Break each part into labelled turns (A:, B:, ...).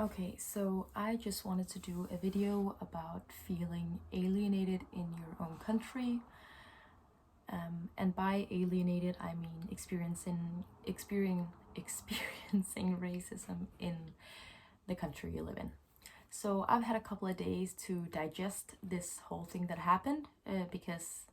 A: Okay, so I just wanted to do a video about feeling alienated in your own country. And by alienated, I mean experiencing racism in the country you live in. So I've had a couple of days to digest this whole thing that happened because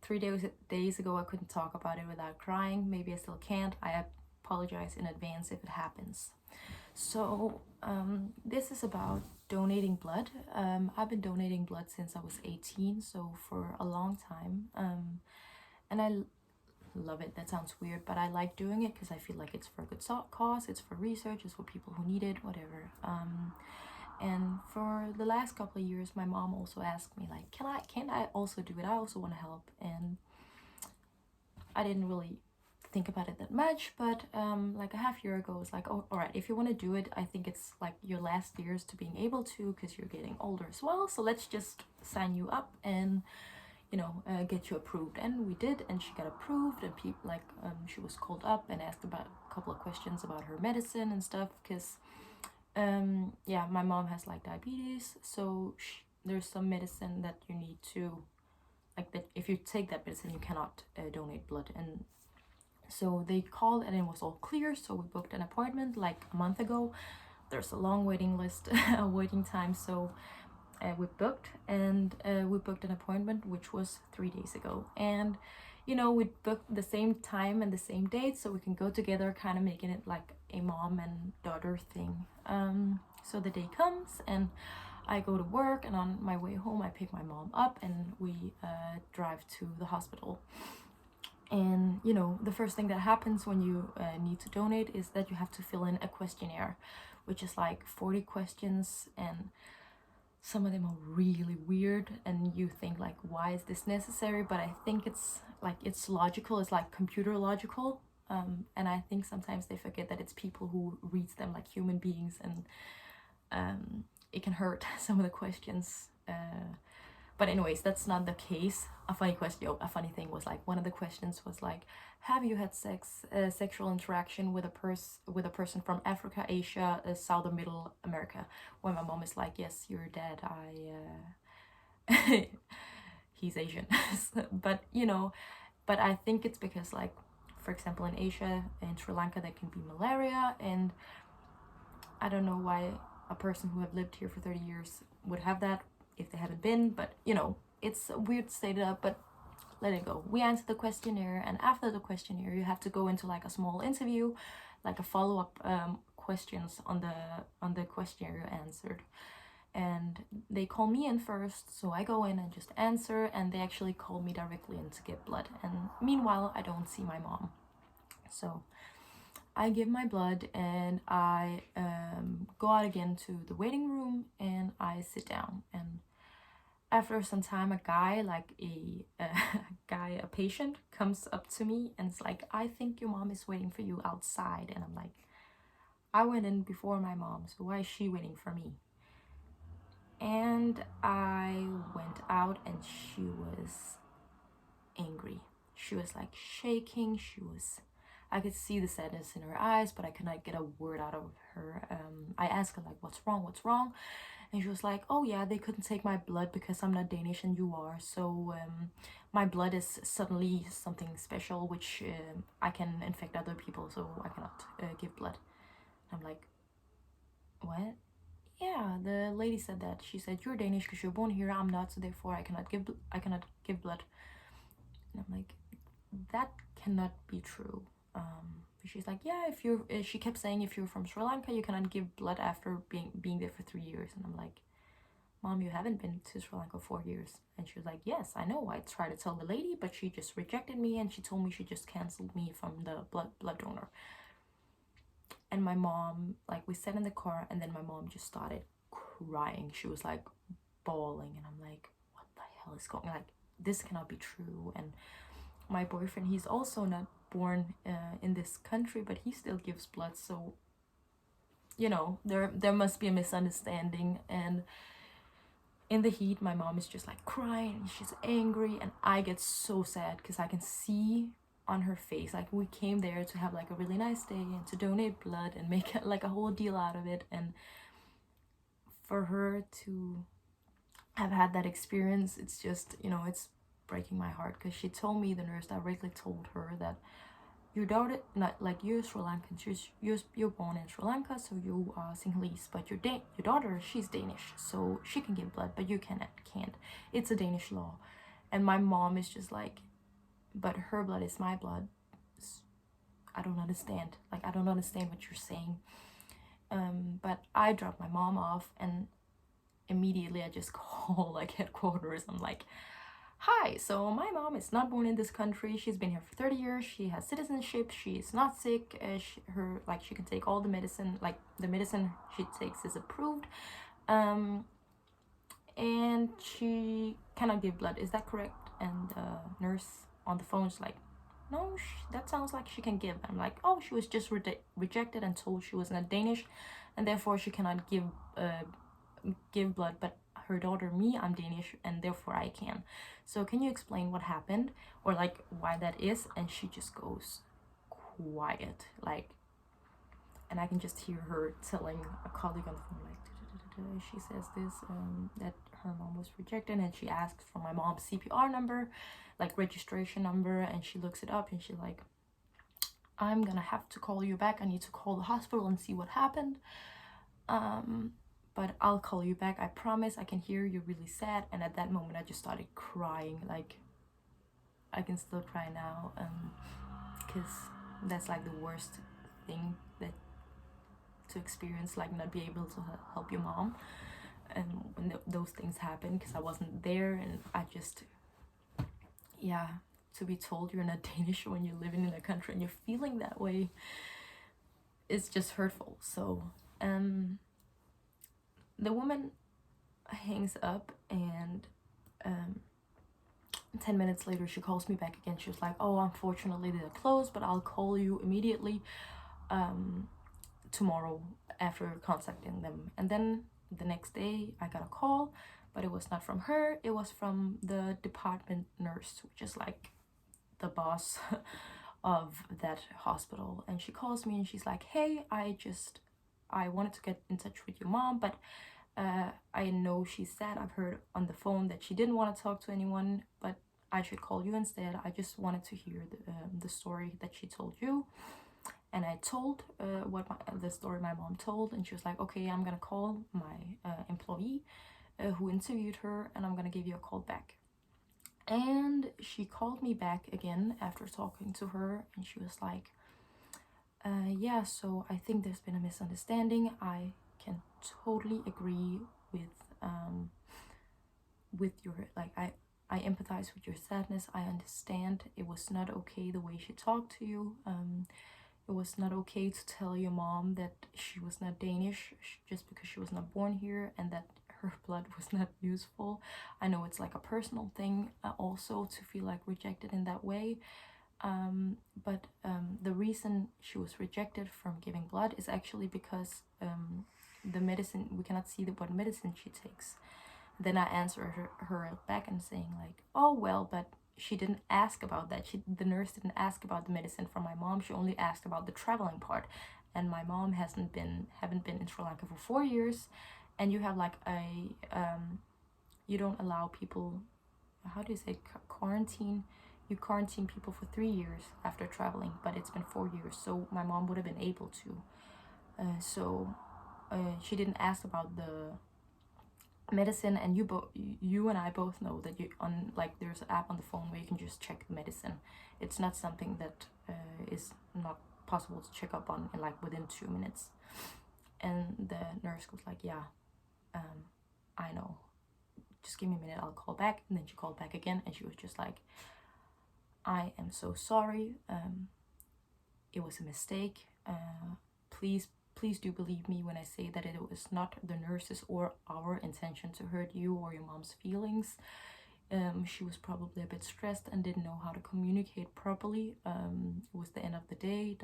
A: 3 days ago I couldn't talk about it without crying. Maybe I still can't. I apologize in advance if it happens. So this is about donating blood. I've been donating blood since I was 18, so for a long time. And I love it. That sounds weird, but I like doing it because I feel like it's for a good cause, it's for research, it's for people who need it, whatever. And for the last couple of years, my mom also asked me like, can I also do it? I also want to help. And I didn't really think about it that much, but like a half year ago, I was like, oh, all right, if you want to do it, I think it's like your last years to being able to, because you're getting older as well, so let's just sign you up and get you approved. And we did, and she got approved, and she was called up and asked about a couple of questions about her medicine and stuff, because yeah, my mom has like diabetes, so there's some medicine that you need to, like, that if you take that medicine you cannot donate blood. And so they called and it was all clear, so we booked an appointment like a month ago. There's a long waiting list, a waiting time, so we booked an appointment, which was 3 days ago. And we booked the same time and the same date so we can go together, kind of making it like a mom and daughter thing. So the day comes and I go to work, and on my way home I pick my mom up and we drive to the hospital. And the first thing that happens when you need to donate is that you have to fill in a questionnaire, which is like 40 questions, and some of them are really weird, and you think like, why is this necessary? But I think it's logical, it's like computer logical. And I think sometimes they forget that it's people who reads them like human beings, and it can hurt some of the questions. But anyways, that's not the case. A funny thing was like, one of the questions was like, have you had sexual interaction with a person from Africa, Asia, South or Middle America? When my mom is like, yes, your dad, he's Asian. but but I think it's because, like, for example, in Asia, in Sri Lanka, there can be malaria, and I don't know why a person who have lived here for 30 years would have that if they haven't been, but it's weird stated up, but let it go. We answered the questionnaire, and after the questionnaire you have to go into like a small interview, like a follow-up questions on the questionnaire you answered. And they call me in first, so I go in and just answer, and they actually call me directly in to get blood. And meanwhile I don't see my mom, so I give my blood, and I go out again to the waiting room, and I sit down. And after some time, a guy, like a patient, comes up to me and it's like, I think your mom is waiting for you outside. And I'm like, I went in before my mom, so why is she waiting for me? And I went out, and she was angry. She was like shaking. I could see the sadness in her eyes, but I could not get a word out of her. I asked her like, what's wrong? And she was like, oh yeah, they couldn't take my blood because I'm not Danish and you are, so my blood is suddenly something special, which I can infect other people, so I cannot give blood. I'm like, what? Yeah, the lady said that. She said, you're Danish because you're born here, I'm not, so therefore I cannot give blood. And I'm like, that cannot be true. She's like, yeah, if you're she kept saying, if you're from Sri Lanka you cannot give blood after being there for 3 years. And I'm like, Mom, you haven't been to Sri Lanka 4 years. And she was like, yes, I know, I tried to tell the lady, but she just rejected me, and she told me she just canceled me from the blood donor. And my mom, like, we sat in the car, and then my mom just started crying. She was like bawling, and I'm like, what the hell is going on? Like, this cannot be true. And my boyfriend, he's also not born in this country, but he still gives blood, so there must be a misunderstanding. And in the heat, my mom is just like crying, she's angry, and I get so sad because I can see on her face. Like, we came there to have like a really nice day and to donate blood and make like a whole deal out of it. And for her to have had that experience, it's just, you know, it's breaking my heart, because she told me, the nurse directly told her that your daughter, not like, you're Sri Lankan, you're born in Sri Lanka, so you are Sinhalese, but your daughter, she's Danish, so she can give blood, but you can't. It's a Danish law. And my mom is just like, but her blood is my blood. I don't understand. Like, I don't understand what you're saying. But I dropped my mom off, and immediately I just call like headquarters. I'm like, hi, so my mom is not born in this country. She's been here for 30 years. She has citizenship. She's not sick. She can take all the medicine. Like, the medicine she takes is approved. And she cannot give blood. Is that correct? And the nurse on the phone is like, no, that sounds like she can give. I'm like, oh, she was just rejected and told she was not Danish, and therefore she cannot give blood. But her daughter, me, I'm Danish, and therefore I can. So can you explain what happened, or like why that is? And she just goes quiet, like, and I can just hear her telling a colleague on the phone, like, she says this, that her mom was rejected, and she asks for my mom's CPR number, like registration number, and she looks it up, and she's like, I'm gonna have to call you back. I need to call the hospital and see what happened. But I'll call you back, I promise. I can hear you're really sad. And at that moment I just started crying. Like, I can still cry now, because that's like the worst thing that to experience, like not be able to help your mom, and when those things happen, because I wasn't there. And I just, yeah, to be told you're not Danish when you're living in a country and you're feeling that way, it's just hurtful. So the woman hangs up, and 10 minutes later she calls me back again. She was like, oh, unfortunately they're closed, but I'll call you immediately tomorrow after contacting them. And then the next day I got a call, but it was not from her. It was from the department nurse, which is like the boss of that hospital. And she calls me and she's like, hey, I wanted to get in touch with your mom, but I know she's sad. I've heard on the phone that she didn't want to talk to anyone, but I should call you instead. I just wanted to hear the story that she told you. And I told the story my mom told, and she was like, okay, I'm gonna call my employee who interviewed her, and I'm gonna give you a call back. And she called me back again after talking to her, and she was like, yeah, so I think there's been a misunderstanding. I can totally agree with your, like, I empathize with your sadness. I understand it was not okay the way she talked to you. It was not okay to tell your mom that she was not Danish just because she was not born here, and that her blood was not useful. I know it's like a personal thing also to feel like rejected in that way. But the reason she was rejected from giving blood is actually because the medicine, we cannot see what medicine she takes. Then I answered her back and saying like, oh well, but she didn't ask about that. The nurse didn't ask about the medicine from my mom. She only asked about the traveling part. And my mom haven't been in Sri Lanka for 4 years, and you have like you don't allow people, how do you say, quarantine? You quarantine people for 3 years after traveling, but it's been 4 years, so my mom would have been able to. She didn't ask about the medicine, and you and I both know that there's an app on the phone where you can just check the medicine. It's not something that is not possible to check up on in like within 2 minutes. And the nurse was like, yeah, I know, just give me a minute, I'll call back. And then she called back again, and she was just like, I am so sorry, it was a mistake. Please do believe me when I say that it was not the nurses or our intention to hurt you or your mom's feelings. She was probably a bit stressed and didn't know how to communicate properly. It was the end of the day,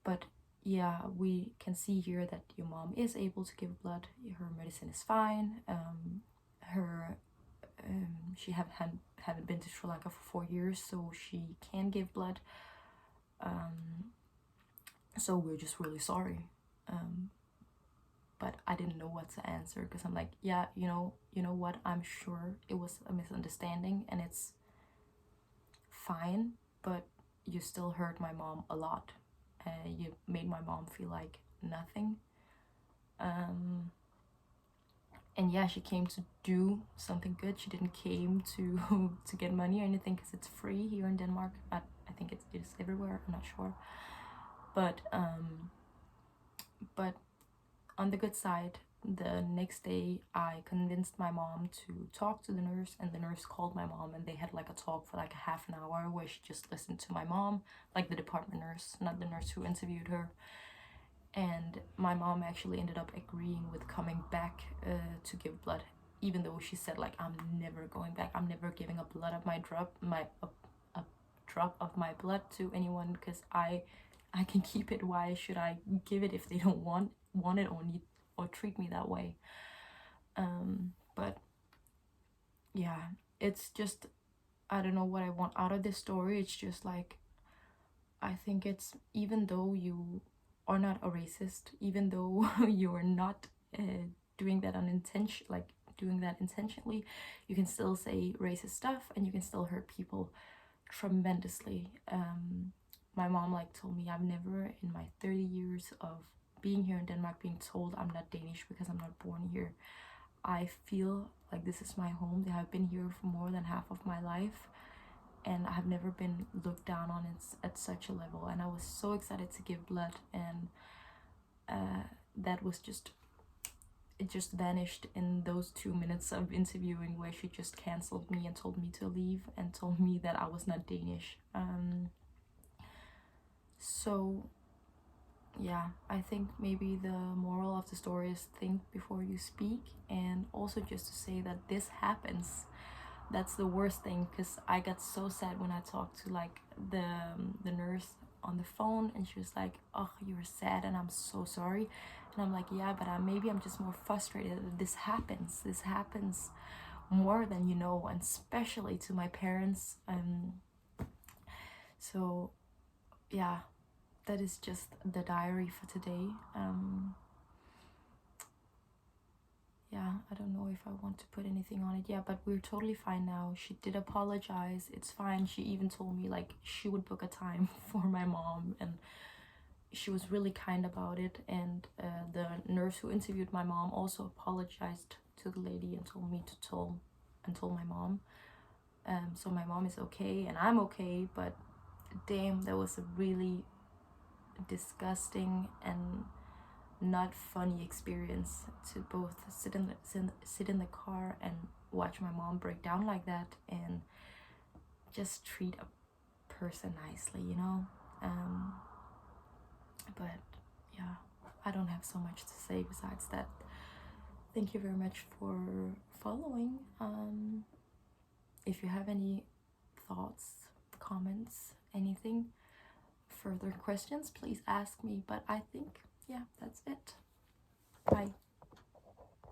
A: but yeah, we can see here that your mom is able to give blood. Her medicine is fine. Her She haven't been to Sri Lanka for 4 years, so she can give blood. So we're just really sorry. But I didn't know what to answer, because I'm like, yeah, you know what, I'm sure it was a misunderstanding and it's fine, but you still hurt my mom a lot. You made my mom feel like nothing. And yeah, she came to do something good. She didn't came to to get money or anything, because it's free here in Denmark. I think it is everywhere, I'm not sure. But on the good side, the next day I convinced my mom to talk to the nurse, and the nurse called my mom, and they had like a talk for like a half an hour where she just listened to my mom, like the department nurse, not the nurse who interviewed her. And my mom actually ended up agreeing with coming back to give blood, even though she said like, I'm never going back, I'm never giving a blood of my drop, a drop of my blood to anyone, because I can keep it. Why should I give it if they don't want it or need or treat me that way? But yeah, it's just, I don't know what I want out of this story. It's just like, I think it's, even though you are not a racist, even though you are not doing that doing that intentionally, you can still say racist stuff and you can still hurt people tremendously. My mom like told me, I've never in my 30 years of being here in Denmark being told I'm not Danish because I'm not born here. I feel like this is my home. That I've been here for more than half of my life, and I've never been looked down on at such a level. And I was so excited to give blood, and that was just, it just vanished in those 2 minutes of interviewing, where she just canceled me and told me to leave and told me that I was not Danish. So yeah, I think maybe the moral of the story is think before you speak, and also just to say that this happens. That's the worst thing, because I got so sad when I talked to like the nurse on the phone, and she was like, oh, you're sad and I'm so sorry. And I'm like, yeah, but maybe I'm just more frustrated that this happens more than you know, and especially to my parents. So yeah, that is just the diary for today. Yeah, I don't know if I want to put anything on it. Yeah, but we're totally fine now. She did apologize, it's fine. She even told me like she would book a time for my mom, and she was really kind about it. And the nurse who interviewed my mom also apologized to the lady and told me to told my mom. So my mom is okay and I'm okay, but damn, that was a really disgusting and not funny experience to both sit in the car and watch my mom break down like that, and just treat a person nicely, you know. But yeah, I don't have so much to say besides that. Thank you very much for following. If you have any thoughts, comments, anything, further questions, please ask me. But I think, yeah, that's it. Bye.